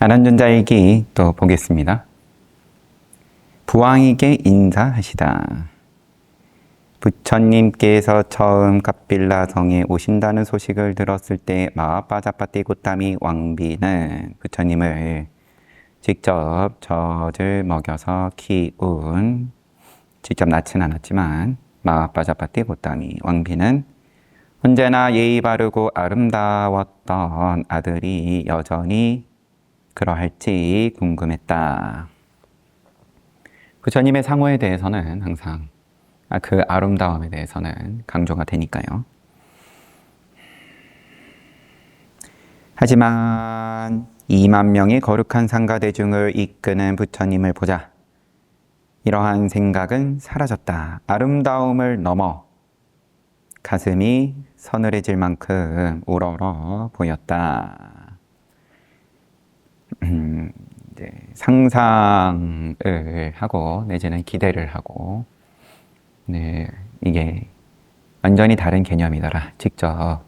아란존자일기 또 보겠습니다. 부왕에게 인사하시다. 부처님께서 처음 갑빌라성에 오신다는 소식을 들었을 때 마하빠자빠띠 고타미 왕비는 부처님을 직접 젖을 먹여서 키운, 직접 낳진 않았지만 마하빠자빠띠 고타미 왕비는 언제나 예의 바르고 아름다웠던 아들이 여전히 그러할지 궁금했다. 부처님의 상호에 대해서는 항상 그 아름다움에 대해서는 강조가 되니까요. 하지만 2만 명의 거룩한 상가대중을 이끄는 부처님을 보자 이러한 생각은 사라졌다. 아름다움을 넘어 가슴이 서늘해질 만큼 우러러 보였다. 이제 상상을 하고 내지는 기대를 하고, 네, 이게 완전히 다른 개념이더라. 직접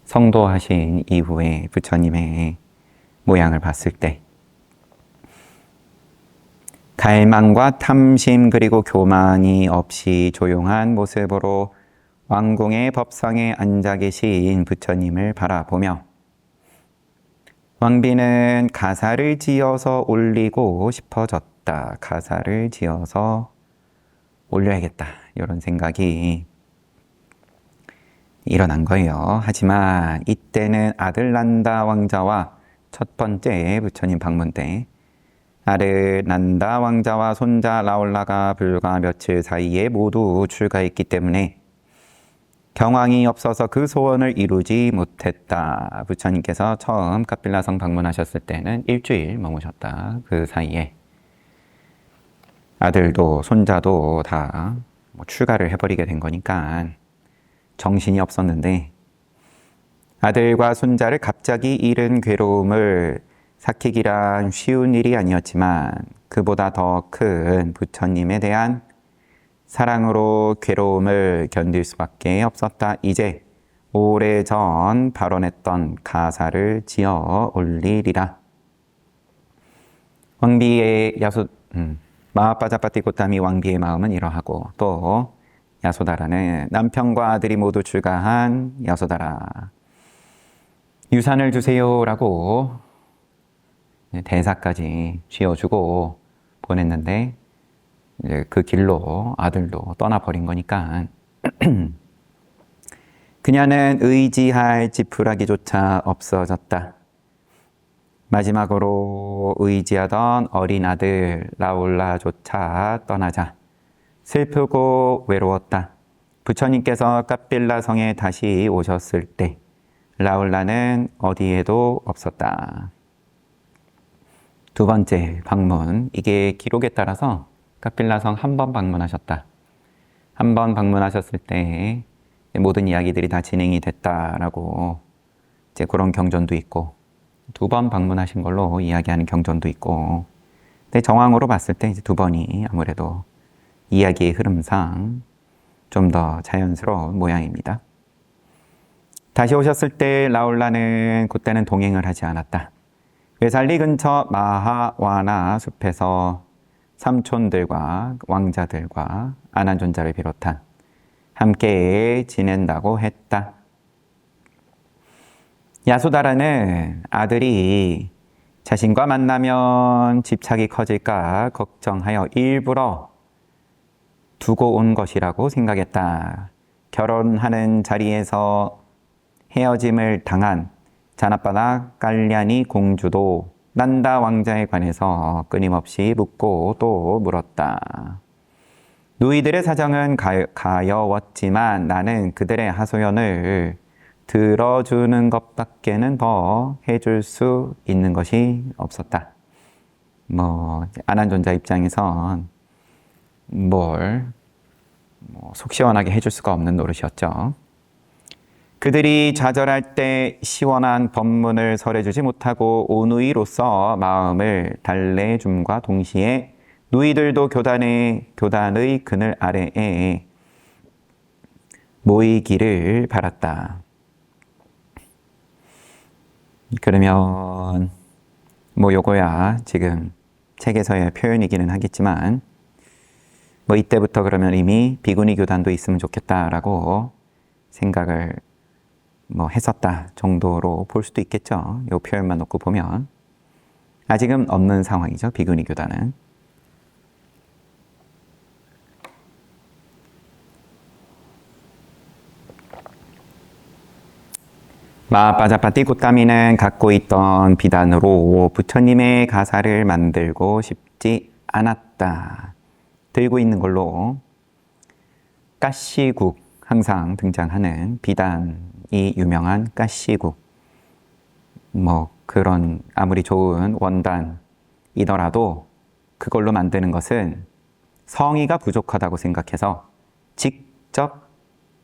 성도하신 이후에 부처님의 모양을 봤을 때 갈망과 탐심 그리고 교만이 없이 조용한 모습으로 왕궁의 법상에 앉아 계신 부처님을 바라보며 왕비는 가사를 지어서 올리고 싶어졌다. 가사를 지어서 올려야겠다. 이런 생각이 일어난 거예요. 하지만 이때는 아들난다 왕자와 첫 번째 부처님 방문 때 아들난다 왕자와 손자 라울라가 불과 며칠 사이에 모두 출가했기 때문에 경황이 없어서 그 소원을 이루지 못했다. 부처님께서 처음 갑빌라성 방문하셨을 때는 일주일 머무셨다. 그 사이에 아들도 손자도 다 출가를 해버리게 된 거니까 정신이 없었는데 아들과 손자를 갑자기 잃은 괴로움을 삭히기란 쉬운 일이 아니었지만 그보다 더 큰 부처님에 대한 사랑으로 괴로움을 견딜 수밖에 없었다. 이제 오래전 발언했던 가사를 지어 올리리라. 왕비의 마하빠자빠띠 고타미 왕비의 마음은 이러하고 또 야소다라는 남편과 아들이 모두 출가한 야소다라. 유산을 주세요라고 대사까지 쥐어주고 보냈는데 이제 그 길로 아들도 떠나버린 거니까 그녀는 의지할 지푸라기조차 없어졌다. 마지막으로 의지하던 어린 아들 라울라조차 떠나자 슬프고 외로웠다. 부처님께서 갑빌라 성에 다시 오셨을 때 라울라는 어디에도 없었다. 두 번째 방문, 이게 기록에 따라서 갑빌라성 한 번 방문하셨다. 한 번 방문하셨을 때 모든 이야기들이 다 진행이 됐다라고 이제 그런 경전도 있고, 두 번 방문하신 걸로 이야기하는 경전도 있고, 근데 정황으로 봤을 때 이제 두 번이 아무래도 이야기의 흐름상 좀 더 자연스러운 모양입니다. 다시 오셨을 때 라울라는 그때는 동행을 하지 않았다. 웨살리 근처 마하와나 숲에서 삼촌들과 왕자들과 아난존자를 비롯한 함께 지낸다고 했다. 야소다라는 아들이 자신과 만나면 집착이 커질까 걱정하여 일부러 두고 온 것이라고 생각했다. 결혼하는 자리에서 헤어짐을 당한 잔압바나 깔냐니 공주도 난다 왕자에 관해서 끊임없이 묻고 또 물었다. 누이들의 사정은 가여웠지만 나는 그들의 하소연을 들어주는 것밖에는 더 해줄 수 있는 것이 없었다. 아난존자 입장에선 속 시원하게 해줄 수가 없는 노릇이었죠. 그들이 좌절할 때 시원한 법문을 설해주지 못하고 오누이로서 마음을 달래줌과 동시에 누이들도 교단의 그늘 아래에 모이기를 바랐다. 그러면 뭐 요거야 지금 책에서의 표현이기는 하겠지만 뭐 이때부터 그러면 이미 비구니 교단도 있으면 좋겠다라고 생각을 뭐 했었다 정도로 볼 수도 있겠죠. 요 표현만 놓고 보면 아직은 없는 상황이죠. 비구니 교단은. 마빠자파티 꽃다미는 갖고 있던 비단으로 부처님의 가사를 만들고 싶지 않았다. 들고 있는 걸로 까시국, 항상 등장하는 비단이 유명한 까시국, 뭐 그런 아무리 좋은 원단이더라도 그걸로 만드는 것은 성의가 부족하다고 생각해서 직접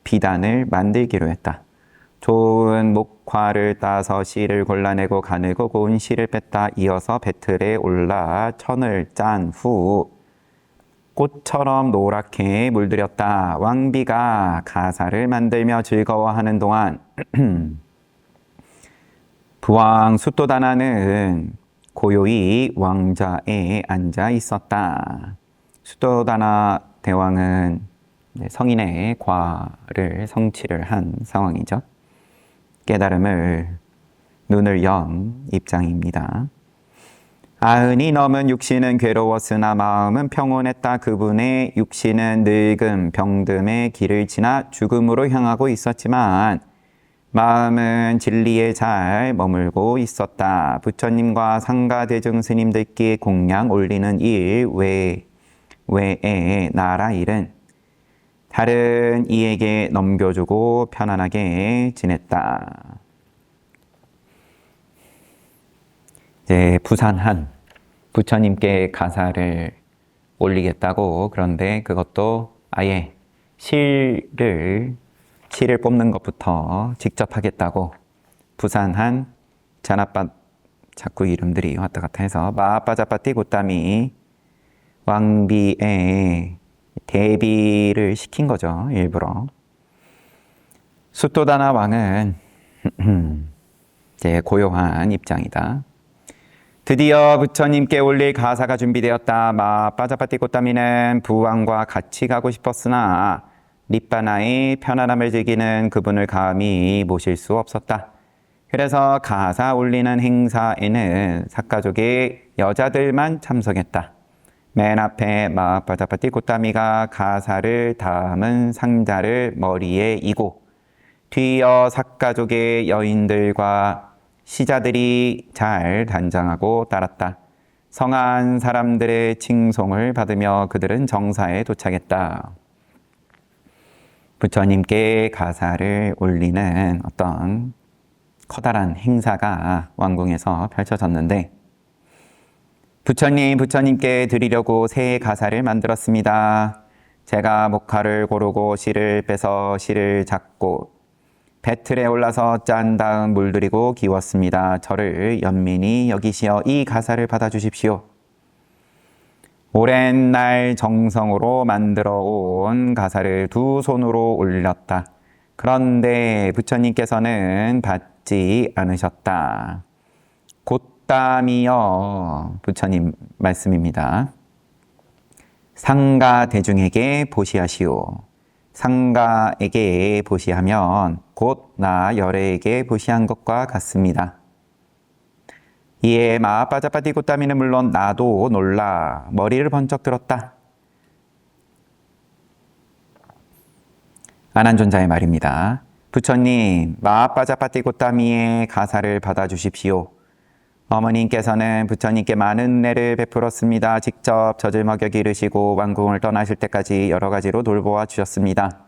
비단을 만들기로 했다. 좋은 목화를 따서 실을 골라내고 가늘고 고운 실을 뺐다. 이어서 배틀에 올라 천을 짠 후 꽃처럼 노랗게 물들였다. 왕비가 가사를 만들며 즐거워하는 동안 부왕 수토다나는 고요히 왕좌에 앉아 있었다. 수토다나 대왕은 성인의 과를 성취를 한 상황이죠. 깨달음을 눈을 연 입장입니다. 아흔이 넘은 육신은 괴로웠으나 마음은 평온했다. 그분의 육신은 늙음, 병듦의 길을 지나 죽음으로 향하고 있었지만 마음은 진리에 잘 머물고 있었다. 부처님과 상가대중 스님들께 공양 올리는 일 외에 나라 일은 다른 이에게 넘겨주고 편안하게 지냈다. 이제 부산한 부처님께 가사를 올리겠다고, 그런데 그것도 아예 실을 뽑는 것부터 직접 하겠다고 부산한 잔아빠 자꾸 이름들이 왔다 갔다 해서 마빠자빠띠 고따미 왕비의 대비를 시킨 거죠. 일부러. 수토다나 왕은 이제 고요한 입장이다. 드디어 부처님께 올릴 가사가 준비되었다. 마빠자파티 꽃다미는 부왕과 같이 가고 싶었으나 립바나의 편안함을 즐기는 그분을 감히 모실 수 없었다. 그래서 가사 올리는 행사에는 삭가족의 여자들만 참석했다. 맨 앞에 마빠자파티 꽃다미가 가사를 담은 상자를 머리에 이고 뒤이어 삭가족의 여인들과 시자들이 잘 단장하고 따랐다. 성한 사람들의 칭송을 받으며 그들은 정사에 도착했다. 부처님께 가사를 올리는 어떤 커다란 행사가 왕궁에서 펼쳐졌는데 부처님께 드리려고 새 가사를 만들었습니다. 제가 목화를 고르고 실을 빼서 실을 잡고 배틀에 올라서 짠 다음 물들이고 기웠습니다. 저를 연민히 여기시어 이 가사를 받아주십시오. 오랜 날 정성으로 만들어 온 가사를 두 손으로 올렸다. 그런데 부처님께서는 받지 않으셨다. 곧담이여, 부처님 말씀입니다. 상가 대중에게 보시하시오. 상가에게 보시하면 곧 나 열애에게 보시한 것과 같습니다. 이에 마빠자빠티 꽃다미는 물론 나도 놀라 머리를 번쩍 들었다. 아난존자의 말입니다. 부처님, 마빠자빠티 꽃다미의 가사를 받아주십시오. 어머님께서는 부처님께 많은 은혜를 베풀었습니다. 직접 젖을 먹여 기르시고 왕궁을 떠나실 때까지 여러 가지로 돌보아 주셨습니다.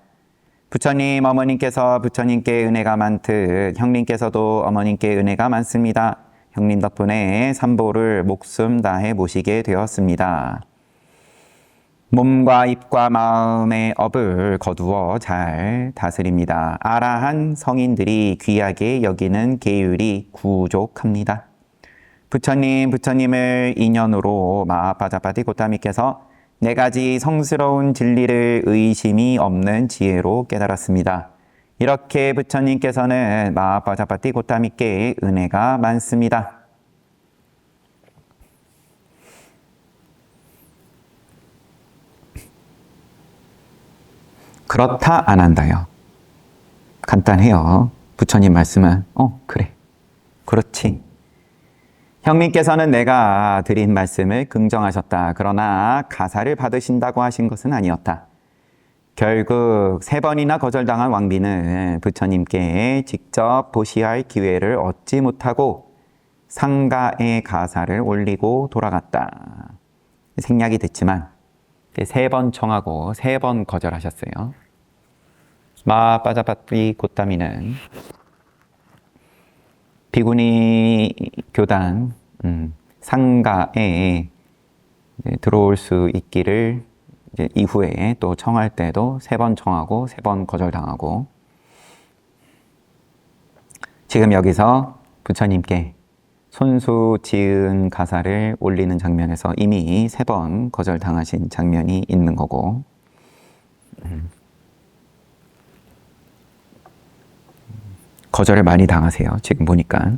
부처님, 어머님께서 부처님께 은혜가 많듯 형님께서도 어머님께 은혜가 많습니다. 형님 덕분에 삼보를 목숨 다해 모시게 되었습니다. 몸과 입과 마음의 업을 거두어 잘 다스립니다. 아라한 성인들이 귀하게 여기는 계율이 구족합니다. 부처님을 인연으로 마빠자파티 고타미께서 네 가지 성스러운 진리를 의심이 없는 지혜로 깨달았습니다. 이렇게 부처님께서는 마빠자파티 고타미께 은혜가 많습니다. 그렇다 안 한다요. 간단해요. 부처님 말씀은 그래. 그렇지. 형님께서는 내가 드린 말씀을 긍정하셨다. 그러나 가사를 받으신다고 하신 것은 아니었다. 결국 3번이나 거절당한 왕비는 부처님께 직접 보시할 기회를 얻지 못하고 상가의 가사를 올리고 돌아갔다. 생략이 됐지만 3번 청하고 3번 거절하셨어요. 마 빠자바띠 고타미는 비구니 교단 상가에 들어올 수 있기를 이제 이후에 또 청할 때도 3번 청하고 3번 거절당하고, 지금 여기서 부처님께 손수 지은 가사를 올리는 장면에서 이미 3번 거절당하신 장면이 있는 거고, 거절을 많이 당하세요. 지금 보니까.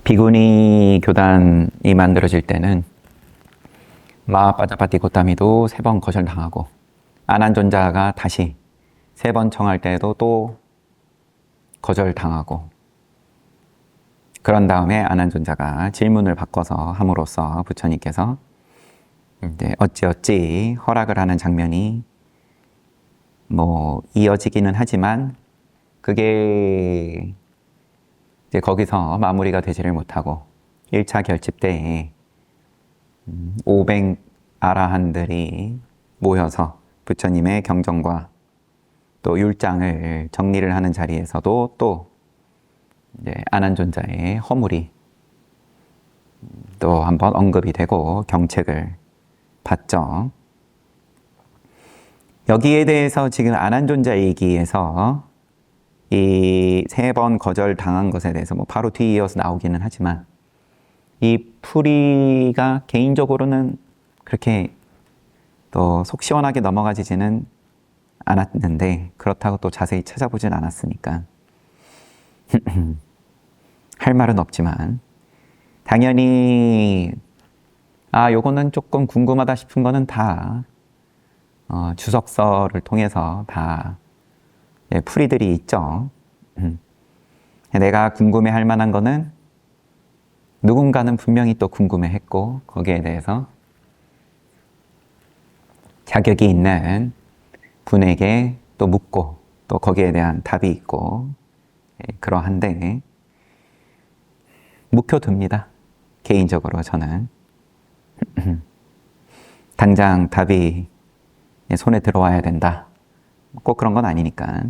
비구니 교단이 만들어질 때는 마 빠자파티 고타미도 3번 거절당하고, 아난존자가 다시 3번 청할 때에도 또 거절당하고, 그런 다음에 아난존자가 질문을 바꿔서 함으로써 부처님께서 이제 어찌어찌 허락을 하는 장면이 이어지기는 하지만, 그게 이제 거기서 마무리가 되지를 못하고 1차 결집 때에 500 아라한들이 모여서 부처님의 경전과 또 율장을 정리를 하는 자리에서도 또 이제 아난존자의 허물이 또 한번 언급이 되고 경책을 받죠. 여기에 대해서 지금 아난존자 얘기에서 이 3번 거절당한 것에 대해서 바로 뒤이어서 나오기는 하지만, 이 풀이가 개인적으로는 그렇게 또 속 시원하게 넘어가지는 않았는데, 그렇다고 또 자세히 찾아보진 않았으니까 할 말은 없지만, 당연히 요거는 조금 궁금하다 싶은 거는 다 주석서를 통해서 다 풀이들이 있죠. 내가 궁금해할 만한 거는 누군가는 분명히 또 궁금해했고, 거기에 대해서 자격이 있는 분에게 또 묻고, 또 거기에 대한 답이 있고, 그러한데 묵혀둡니다. 개인적으로 저는 당장 답이 손에 들어와야 된다, 꼭 그런 건 아니니까.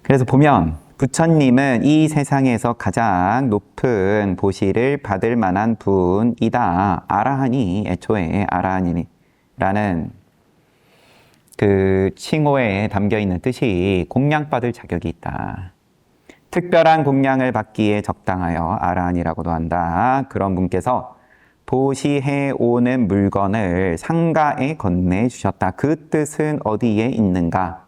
그래서 보면 부처님은 이 세상에서 가장 높은 보시를 받을 만한 분이다. 아라한이, 애초에 아라한이라는 그 칭호에 담겨 있는 뜻이 공양받을 자격이 있다. 특별한 공양을 받기에 적당하여 아라한이라고도 한다. 그런 분께서 보시해 오는 물건을 상가에 건네주셨다. 그 뜻은 어디에 있는가?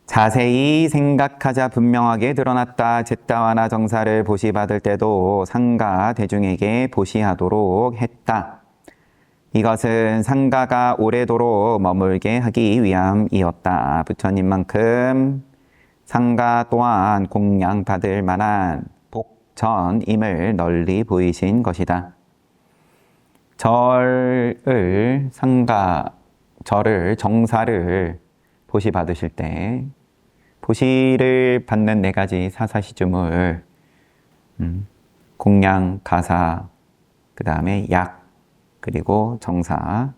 자세히 생각하자 분명하게 드러났다. 제따와나 정사를 보시받을 때도 상가 대중에게 보시하도록 했다. 이것은 상가가 오래도록 머물게 하기 위함이었다. 부처님만큼 상가 또한 공양받을 만한 복전임을 널리 보이신 것이다. 절을 정사를 보시 받으실 때 보시를 받는 4가지 사사시중을 공양, 가사, 그 다음에 약, 그리고 정사.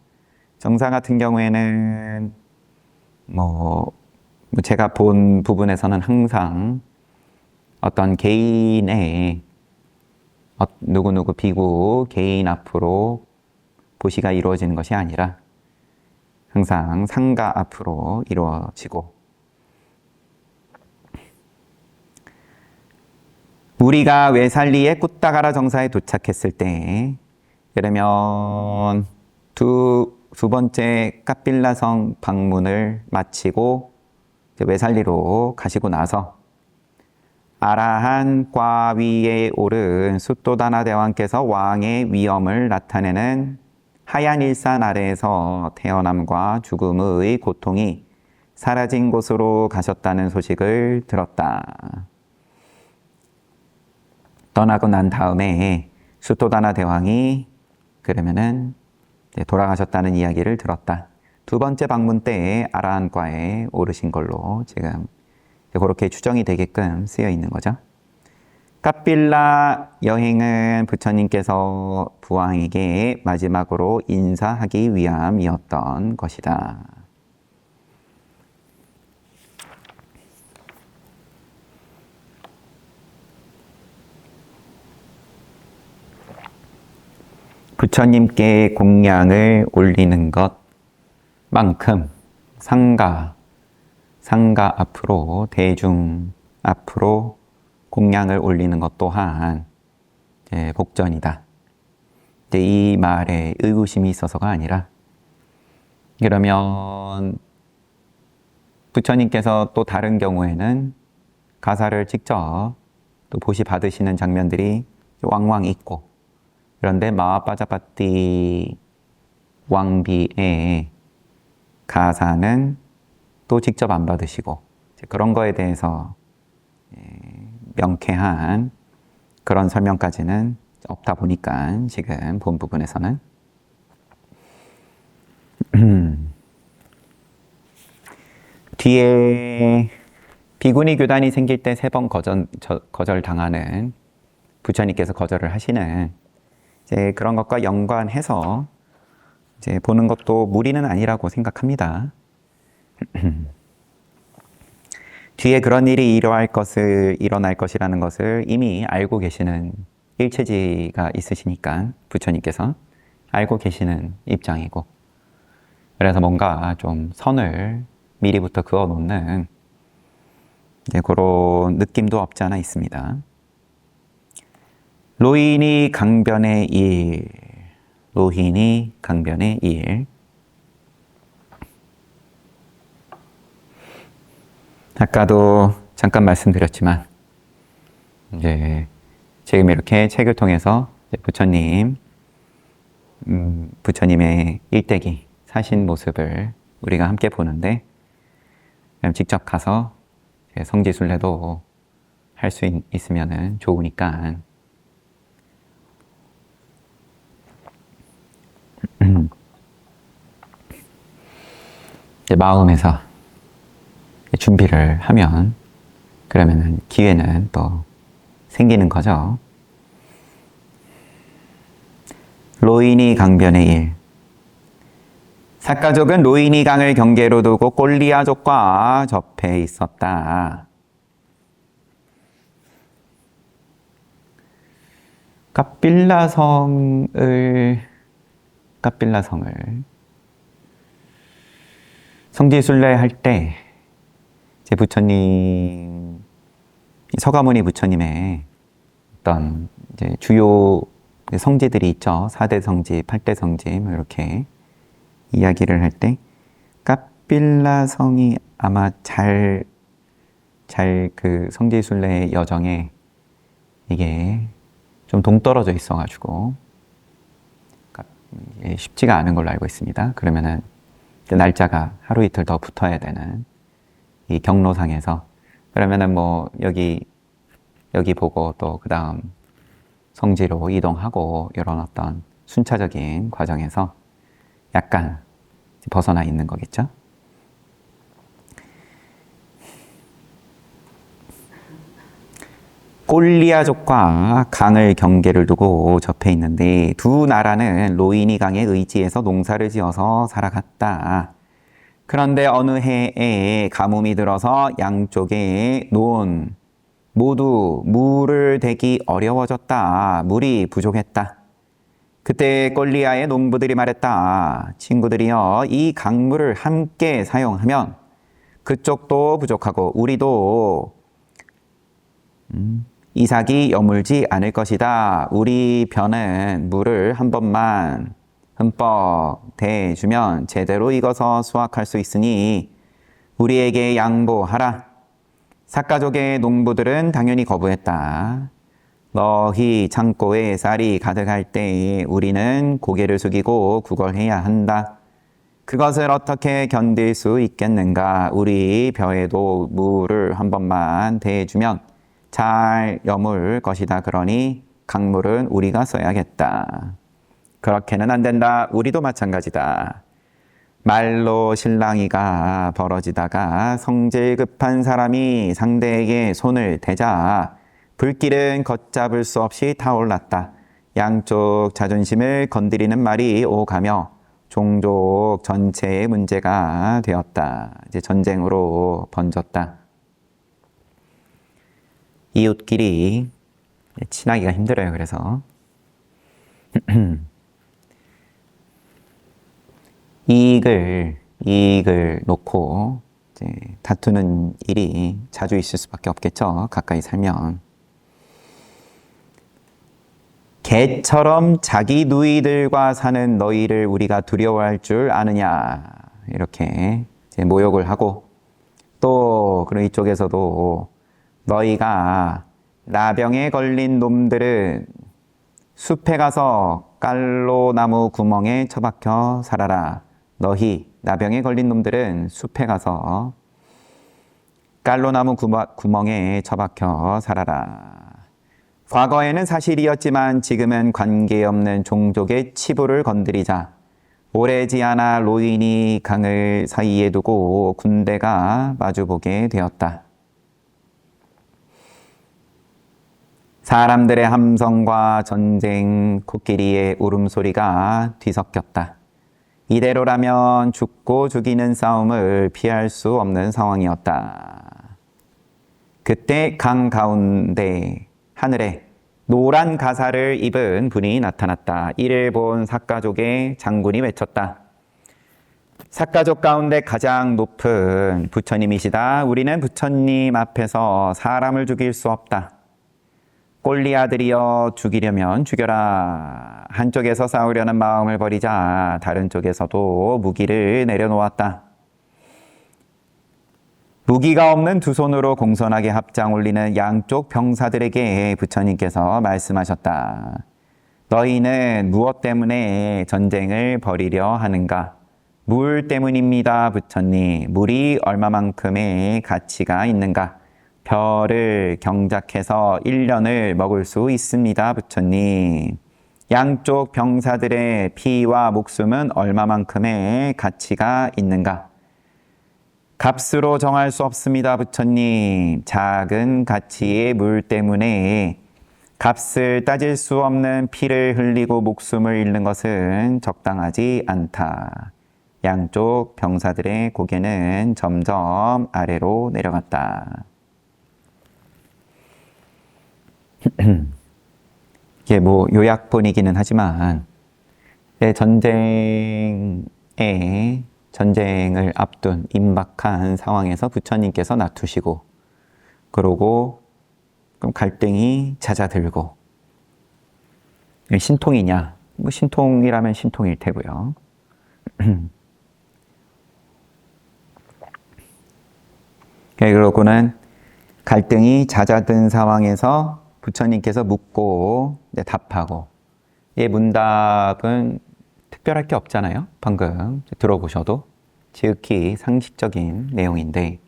정사 같은 경우에는 제가 본 부분에서는 항상 어떤 개인의 누구누구 비구 개인 앞으로 보시가 이루어지는 것이 아니라 항상 상가 앞으로 이루어지고, 우리가 외살리의 꾸따가라 정사에 도착했을 때, 그러면 두 번째 까빌라성 방문을 마치고 외살리로 가시고 나서 아라한 과 위에 오른 숫도다나 대왕께서 왕의 위엄을 나타내는 하얀 일산 아래에서 태어남과 죽음의 고통이 사라진 곳으로 가셨다는 소식을 들었다. 떠나고 난 다음에 수토다나 대왕이 그러면은 돌아가셨다는 이야기를 들었다. 두 번째 방문 때에 아라한과에 오르신 걸로 지금 그렇게 추정이 되게끔 쓰여 있는 거죠. 카필라 여행은 부처님께서 부왕에게 마지막으로 인사하기 위함이었던 것이다. 부처님께 공양을 올리는 것만큼 상가 앞으로 대중 앞으로 공양을 올리는 것 또한 복전이다. 이 말에 의구심이 있어서가 아니라 그러면 부처님께서 또 다른 경우에는 가사를 직접 또 보시 받으시는 장면들이 왕왕 있고 그런데 마하빠자파티 왕비의 가사는 또 직접 안 받으시고 그런 거에 대해서 명쾌한 그런 설명까지는 없다 보니까 지금 본 부분에서는 뒤에 비구니 교단이 생길 때 3번 거절당하는 부처님께서 거절을 하시는 이제 그런 것과 연관해서 이제 보는 것도 무리는 아니라고 생각합니다. 뒤에 그런 일이 일어날 것이라는 것을 이미 알고 계시는 일체지가 있으시니까 부처님께서 알고 계시는 입장이고 그래서 뭔가 좀 선을 미리부터 그어놓는 이제 그런 느낌도 없지 않아 있습니다. 로ಹಿ니 강변의 일, 로히니 강변의 일. 아까도 잠깐 말씀드렸지만 이제 지금 이렇게 책을 통해서 부처님의 일대기 사신 모습을 우리가 함께 보는데 직접 가서 성지순례도 할 수 있으면 좋으니까 마음에서 준비를 하면 그러면은 기회는 또 생기는 거죠. 로히니 강변의 일. 사가족은 로히니 강을 경계로 두고 꼴리아족과 접해 있었다. 카필라성을 성지순례할 때 이제 부처님 서가모니 부처님의 어떤 이제 주요 성지들이 있죠. 4대 성지, 8대 성지 이렇게 이야기를 할 때 카필라성이 아마 잘 그 성지순례의 여정에 이게 좀 동떨어져 있어가지고 쉽지가 않은 걸로 알고 있습니다. 그러면은 날짜가 하루 이틀 더 붙어야 되는 이 경로상에서 그러면은 뭐 여기 보고 또 그 다음 성지로 이동하고 이런 어떤 순차적인 과정에서 약간 벗어나 있는 거겠죠. 꼴리아족과 강을 경계를 두고 접해 있는데 두 나라는 로히니 강의 의지에서 농사를 지어서 살아갔다. 그런데 어느 해에 가뭄이 들어서 양쪽에 논 모두 물을 대기 어려워졌다. 물이 부족했다. 그때 꼴리아의 농부들이 말했다. 친구들이여, 이 강물을 함께 사용하면 그쪽도 부족하고 우리도 이삭이 여물지 않을 것이다. 우리 벼는 물을 한 번만 흠뻑 대주면 제대로 익어서 수확할 수 있으니 우리에게 양보하라. 삭가족의 농부들은 당연히 거부했다. 너희 창고에 쌀이 가득할 때에 우리는 고개를 숙이고 구걸해야 한다. 그것을 어떻게 견딜 수 있겠는가? 우리 벼에도 물을 한 번만 대주면 잘 여물 것이다. 그러니 강물은 우리가 써야겠다. 그렇게는 안 된다. 우리도 마찬가지다. 말로 실랑이가 벌어지다가 성질 급한 사람이 상대에게 손을 대자 불길은 걷잡을 수 없이 타올랐다. 양쪽 자존심을 건드리는 말이 오가며 종족 전체의 문제가 되었다. 이제 전쟁으로 번졌다. 이웃끼리 친하기가 힘들어요. 그래서 이익을 놓고 이제 다투는 일이 자주 있을 수밖에 없겠죠. 가까이 살면. 개처럼 자기 누이들과 사는 너희를 우리가 두려워할 줄 아느냐. 이렇게 이제 모욕을 하고 또 그런 이쪽에서도 너희가 나병에 걸린 놈들은 숲에 가서 깔로나무 구멍에 처박혀 살아라. 너희 나병에 걸린 놈들은 숲에 가서 깔로나무 구멍에 처박혀 살아라. 과거에는 사실이었지만 지금은 관계없는 종족의 치부를 건드리자 오래지 않아 로인이 강을 사이에 두고 군대가 마주보게 되었다. 사람들의 함성과 전쟁 코끼리의 울음소리가 뒤섞였다. 이대로라면 죽고 죽이는 싸움을 피할 수 없는 상황이었다. 그때 강 가운데 하늘에 노란 가사를 입은 분이 나타났다. 이를 본 삭가족의 장군이 외쳤다. 삭가족 가운데 가장 높은 부처님이시다. 우리는 부처님 앞에서 사람을 죽일 수 없다. 골리앗들이여 죽이려면 죽여라. 한쪽에서 싸우려는 마음을 버리자 다른 쪽에서도 무기를 내려놓았다. 무기가 없는 두 손으로 공손하게 합장 올리는 양쪽 병사들에게 부처님께서 말씀하셨다. 너희는 무엇 때문에 전쟁을 벌이려 하는가? 물 때문입니다, 부처님. 물이 얼마만큼의 가치가 있는가? 별을 경작해서 1년을 먹을 수 있습니다, 부처님. 양쪽 병사들의 피와 목숨은 얼마만큼의 가치가 있는가? 값으로 정할 수 없습니다, 부처님. 작은 가치의 물 때문에 값을 따질 수 없는 피를 흘리고 목숨을 잃는 것은 적당하지 않다. 양쪽 병사들의 고개는 점점 아래로 내려갔다. 이게 뭐 요약본이기는 하지만 전쟁을 앞둔 임박한 상황에서 부처님께서 놔두시고 그러고 그럼 갈등이 잦아들고 신통이냐? 뭐 신통이라면 신통일 테고요. 그러고는 갈등이 잦아든 상황에서 부처님께서 묻고 답하고 이 문답은 특별할 게 없잖아요. 방금 들어보셔도 지극히 상식적인 내용인데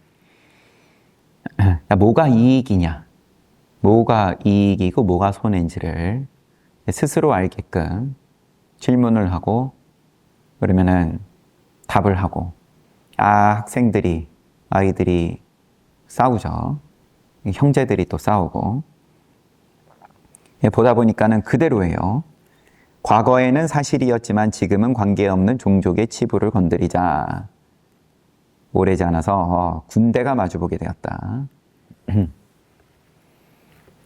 뭐가 이익이냐, 뭐가 이익이고 뭐가 손해인지를 스스로 알게끔 질문을 하고 그러면은 답을 하고 아이들이 싸우죠. 형제들이 또 싸우고 보다 보니까는 그대로예요. 과거에는 사실이었지만 지금은 관계없는 종족의 치부를 건드리자 오래지 않아서 군대가 마주보게 되었다.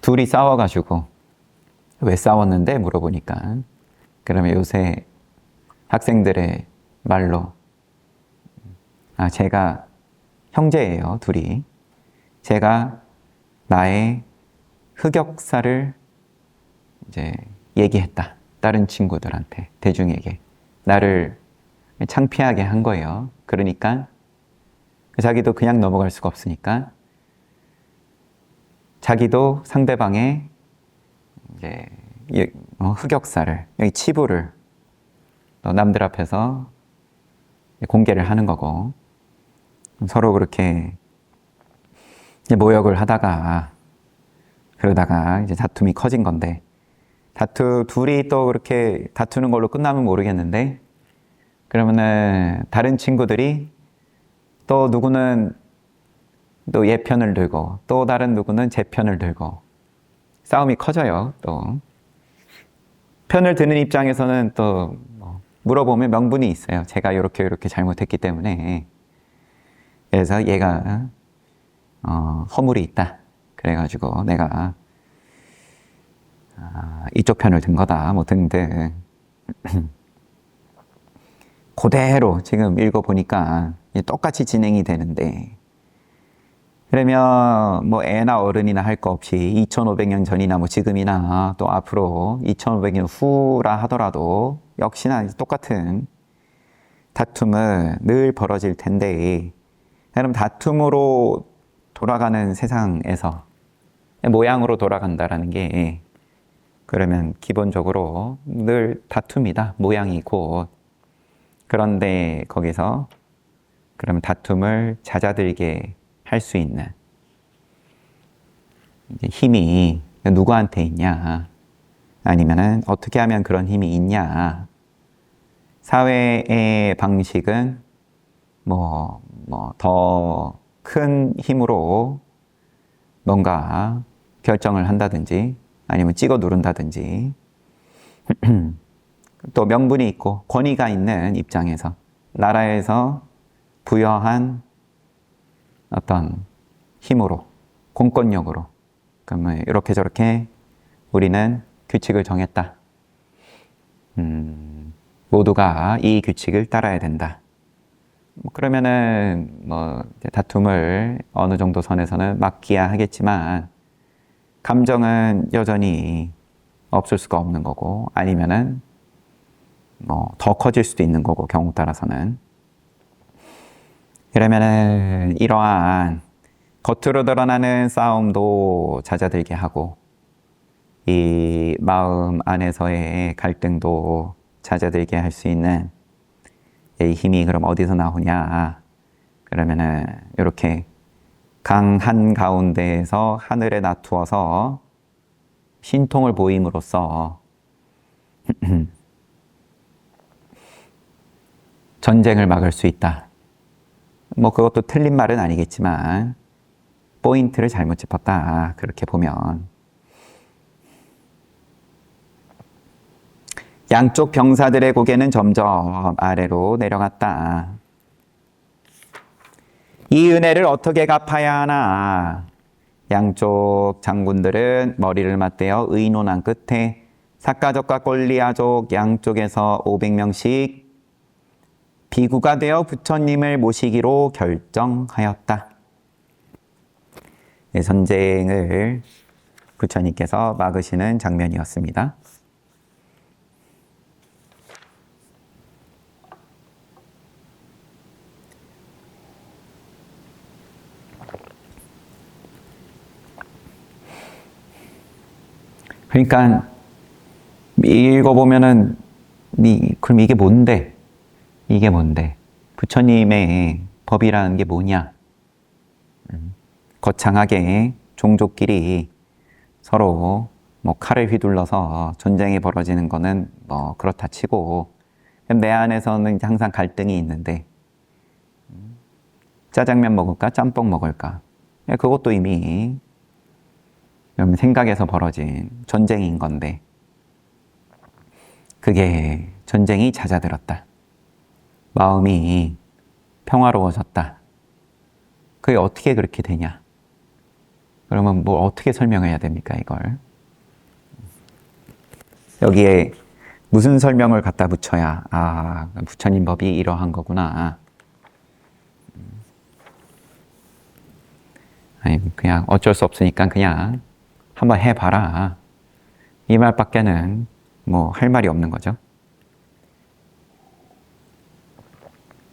둘이 싸워가지고 왜 싸웠는데 물어보니까 그러면 요새 학생들의 말로 제가 형제예요, 둘이. 제가 나의 흑역사를 이제 얘기했다. 다른 친구들한테, 대중에게. 나를 창피하게 한 거예요. 그러니까 자기도 그냥 넘어갈 수가 없으니까 자기도 상대방의 이제 흑역사를, 여기 치부를 또 남들 앞에서 공개를 하는 거고, 서로 그렇게 이제 모욕을 하다가 그러다가 이제 다툼이 커진 건데, 둘이 또 그렇게 다투는 걸로 끝나면 모르겠는데, 그러면은 다른 친구들이 또 누구는 또 얘 편을 들고 또 다른 누구는 제 편을 들고 싸움이 커져요. 또 편을 드는 입장에서는 또 물어보면 명분이 있어요. 제가 이렇게 잘못했기 때문에. 그래서 얘가 허물이 있다. 그래가지고 내가 이쪽 편을 든 거다. 뭐 등등. 그대로 지금 읽어보니까 똑같이 진행이 되는데, 그러면 뭐 애나 어른이나 할 거 없이 2500년 전이나 뭐 지금이나 또 앞으로 2500년 후라 하더라도 역시나 똑같은 다툼은 늘 벌어질 텐데, 그럼 다툼으로 돌아가는 세상에서 모양으로 돌아간다라는 게, 그러면 기본적으로 늘 다툼이다. 모양이고. 그런데 거기서 그러면 다툼을 잦아들게 할 수 있는 힘이 누구한테 있냐? 아니면은 어떻게 하면 그런 힘이 있냐? 사회의 방식은 더 큰 힘으로 뭔가 결정을 한다든지 아니면 찍어 누른다든지 또 명분이 있고 권위가 있는 입장에서 나라에서 부여한 어떤 힘으로, 공권력으로, 그러면 이렇게 저렇게 우리는 규칙을 정했다. 모두가 이 규칙을 따라야 된다. 그러면은 다툼을 어느 정도 선에서는 막기야 하겠지만, 감정은 여전히 없을 수가 없는 거고, 아니면은 더 커질 수도 있는 거고, 경우 따라서는. 그러면은 이러한 겉으로 드러나는 싸움도 잦아들게 하고, 이 마음 안에서의 갈등도 잦아들게 할 수 있는 이 힘이 그럼 어디서 나오냐? 그러면은 이렇게 강 한가운데에서 하늘에 놔두어서 신통을 보임으로써 전쟁을 막을 수 있다. 그것도 틀린 말은 아니겠지만 포인트를 잘못 짚었다. 그렇게 보면 양쪽 병사들의 고개는 점점 아래로 내려갔다. 이 은혜를 어떻게 갚아야 하나? 양쪽 장군들은 머리를 맞대어 의논한 끝에 삭가족과 골리아족 양쪽에서 500명씩 비구가 되어 부처님을 모시기로 결정하였다. 전쟁을 부처님께서 막으시는 장면이었습니다. 그러니까 읽어보면은 그럼 이게 뭔데? 이게 뭔데? 부처님의 법이라는 게 뭐냐? 거창하게 종족끼리 서로 칼을 휘둘러서 전쟁이 벌어지는 거는 그렇다 치고, 내 안에서는 항상 갈등이 있는데 짜장면 먹을까? 짬뽕 먹을까? 그것도 이미 생각에서 벌어진 전쟁인 건데, 그게 전쟁이 잦아들었다. 마음이 평화로워졌다. 그게 어떻게 그렇게 되냐? 그러면 뭘 어떻게 설명해야 됩니까, 이걸? 여기에 무슨 설명을 갖다 붙여야, 부처님 법이 이러한 거구나. 아니, 그냥 어쩔 수 없으니까 그냥 한번 해봐라. 이 말밖에는 할 말이 없는 거죠.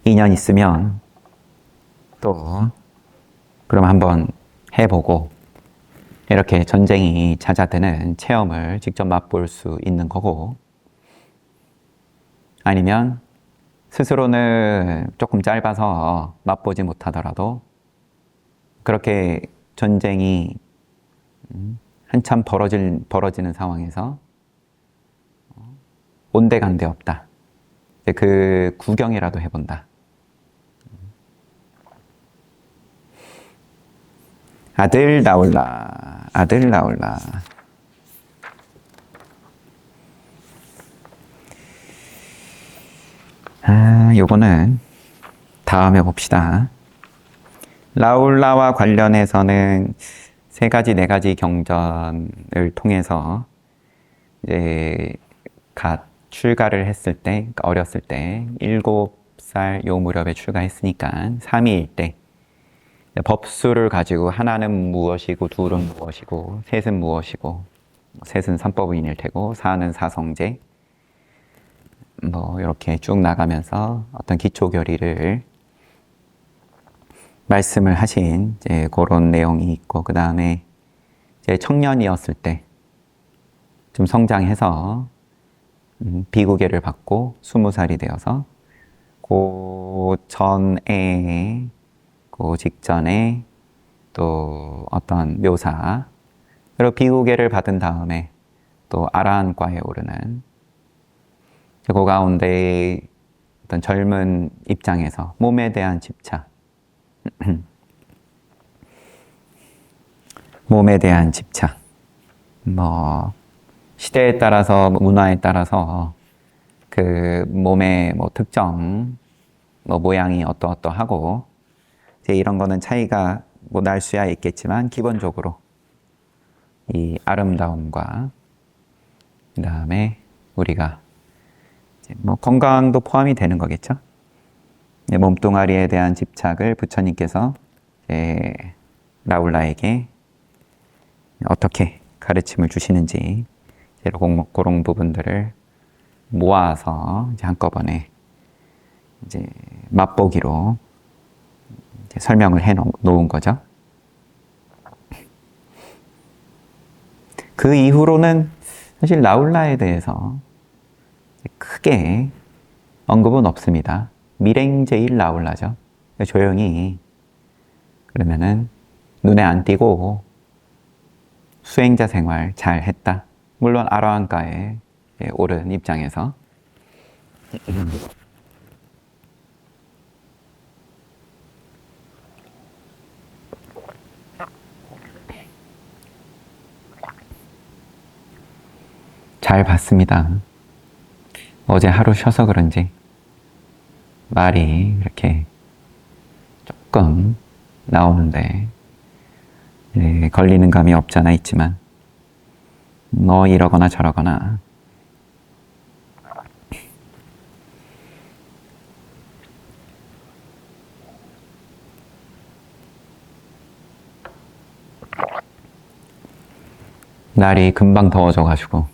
2년 있으면 또 그럼 한번 해보고, 이렇게 전쟁이 잦아드는 체험을 직접 맛볼 수 있는 거고, 아니면 스스로는 조금 짧아서 맛보지 못하더라도 그렇게 전쟁이 한참 벌어지는 상황에서 온데간데 없다. 그 구경이라도 해본다. 아들 나올라, 아들 나올라. 요거는 다음에 봅시다. 라울라와 관련해서는 세 가지, 네 가지 경전을 통해서 이제 갓 출가를 했을 때, 그러니까 어렸을 때 7살 요 무렵에 출가했으니까 3위일 때 법수를 가지고 하나는 무엇이고 둘은 무엇이고 셋은 무엇이고 셋은 삼법인일 테고 사는 사성제 뭐 이렇게 쭉 나가면서 어떤 기초 교리를 말씀을 하신 이제 그런 내용이 있고, 그 다음에 이제 청년이었을 때 좀 성장해서 비구계를 받고 20살이 되어서 그 전에 그 직전에 또 어떤 묘사, 그리고 비구계를 받은 다음에 또 아라한과에 오르는 그 가운데 어떤 젊은 입장에서 몸에 대한 집착, 몸에 대한 집착, 뭐 시대에 따라서 문화에 따라서 그 몸의 뭐 특정 뭐 모양이 어떠어떠하고 이제 이런 거는 차이가 뭐 날 수야 있겠지만 기본적으로 이 아름다움과 그 다음에 우리가 이제 뭐 건강도 포함이 되는 거겠죠. 몸뚱아리에 대한 집착을 부처님께서 라울라에게 어떻게 가르침을 주시는지 그런 부분들을 모아서 이제 한꺼번에 이제 맛보기로 이제 설명을 해 놓은 거죠. 그 이후로는 사실 라울라에 대해서 크게 언급은 없습니다. 밀행제일 라울라죠. 조용히 그러면은 눈에 안 띄고 수행자 생활 잘 했다. 물론 아라한가에 오른 입장에서 잘 봤습니다. 어제 하루 쉬어서 그런지 말이 이렇게 조금 나오는데 걸리는 감이 없잖아 있지만 뭐 이러거나 저러거나 날이 금방 더워져가지고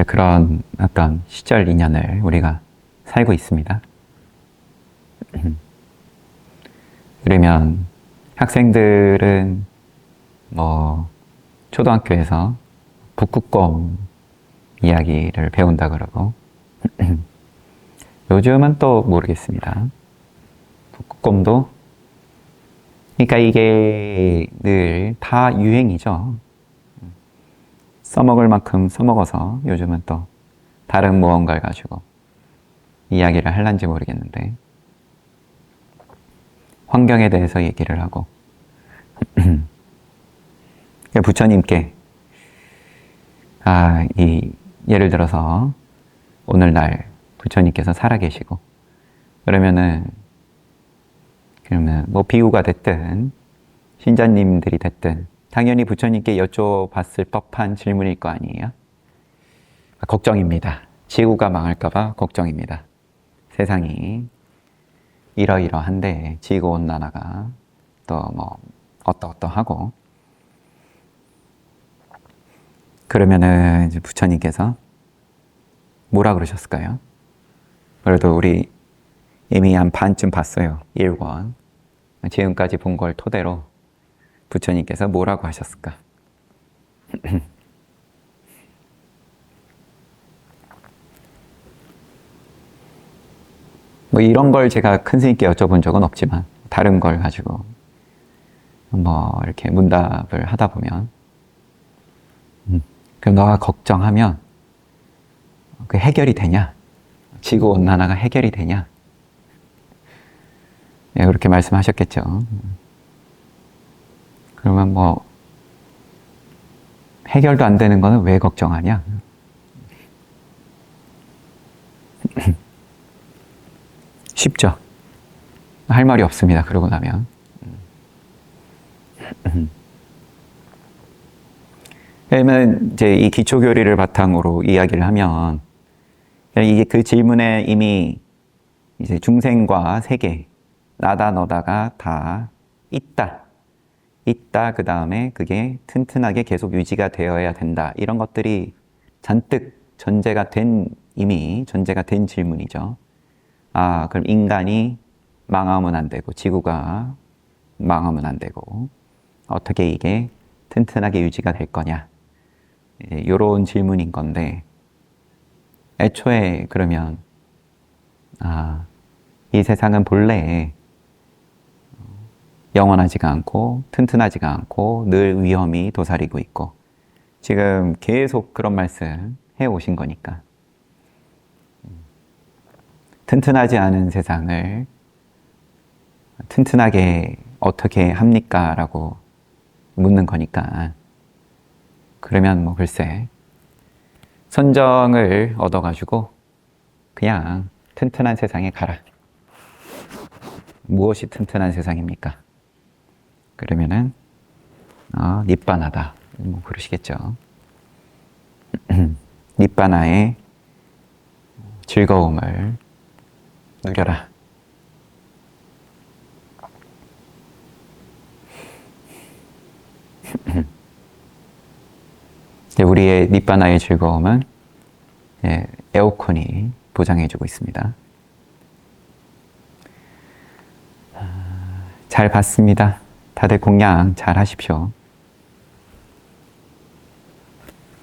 그런 어떤 시절 인연을 우리가 살고 있습니다. 그러면 학생들은 뭐 초등학교에서 북극곰 이야기를 배운다 그러고 요즘은 또 모르겠습니다. 북극곰도 그러니까 이게 늘 다 유행이죠. 써먹을 만큼 써먹어서 요즘은 또 다른 무언가를 가지고 이야기를 할란지 모르겠는데 환경에 대해서 얘기를 하고 부처님께 예를 들어서 오늘날 부처님께서 살아계시고 그러면 뭐 비유가 됐든 신자님들이 됐든 당연히 부처님께 여쭤봤을 법한 질문일 거 아니에요? 걱정입니다. 지구가 망할까봐 걱정입니다. 세상이 이러이러한데 지구온난화가 또 뭐 어떠어떠하고 그러면은 이제 부처님께서 뭐라 그러셨을까요? 그래도 우리 이미 한 반쯤 봤어요. 1권. 지금까지 본 걸 토대로 부처님께서 뭐라고 하셨을까? 뭐 이런 걸 제가 큰 스님께 여쭤본 적은 없지만 다른 걸 가지고 뭐 이렇게 문답을 하다 보면 그럼 너가 걱정하면 그 해결이 되냐? 지구온난화가 해결이 되냐? 예, 그렇게 말씀하셨겠죠. 그러면 뭐 해결도 안 되는 거는 왜 걱정하냐? 쉽죠? 할 말이 없습니다. 그러고 나면. 그러면 이제 이 기초교리를 바탕으로 이야기를 하면 이게 그 질문에 이미 이제 중생과 세계, 나다 너다가 다 있다. 있다. 그 다음에 그게 튼튼하게 계속 유지가 되어야 된다. 이런 것들이 잔뜩 이미 전제가 된 질문이죠. 아, 그럼 인간이 망하면 안 되고, 지구가 망하면 안 되고, 어떻게 이게 튼튼하게 유지가 될 거냐. 이런 질문인 건데, 애초에 그러면, 이 세상은 본래 영원하지가 않고, 튼튼하지가 않고, 늘 위험이 도사리고 있고, 지금 계속 그런 말씀 해 오신 거니까. 튼튼하지 않은 세상을 튼튼하게 어떻게 합니까? 라고 묻는 거니까. 그러면 뭐 글쎄, 선정을 얻어가지고 그냥 튼튼한 세상에 가라. 무엇이 튼튼한 세상입니까? 그러면은 니빠나다. 뭐 그러시겠죠. 니빠나의 즐거움을 누려라. 우리의 니빠나의 즐거움은 에어컨이 보장해주고 있습니다. 잘 봤습니다. 다들 공양 잘 하십시오.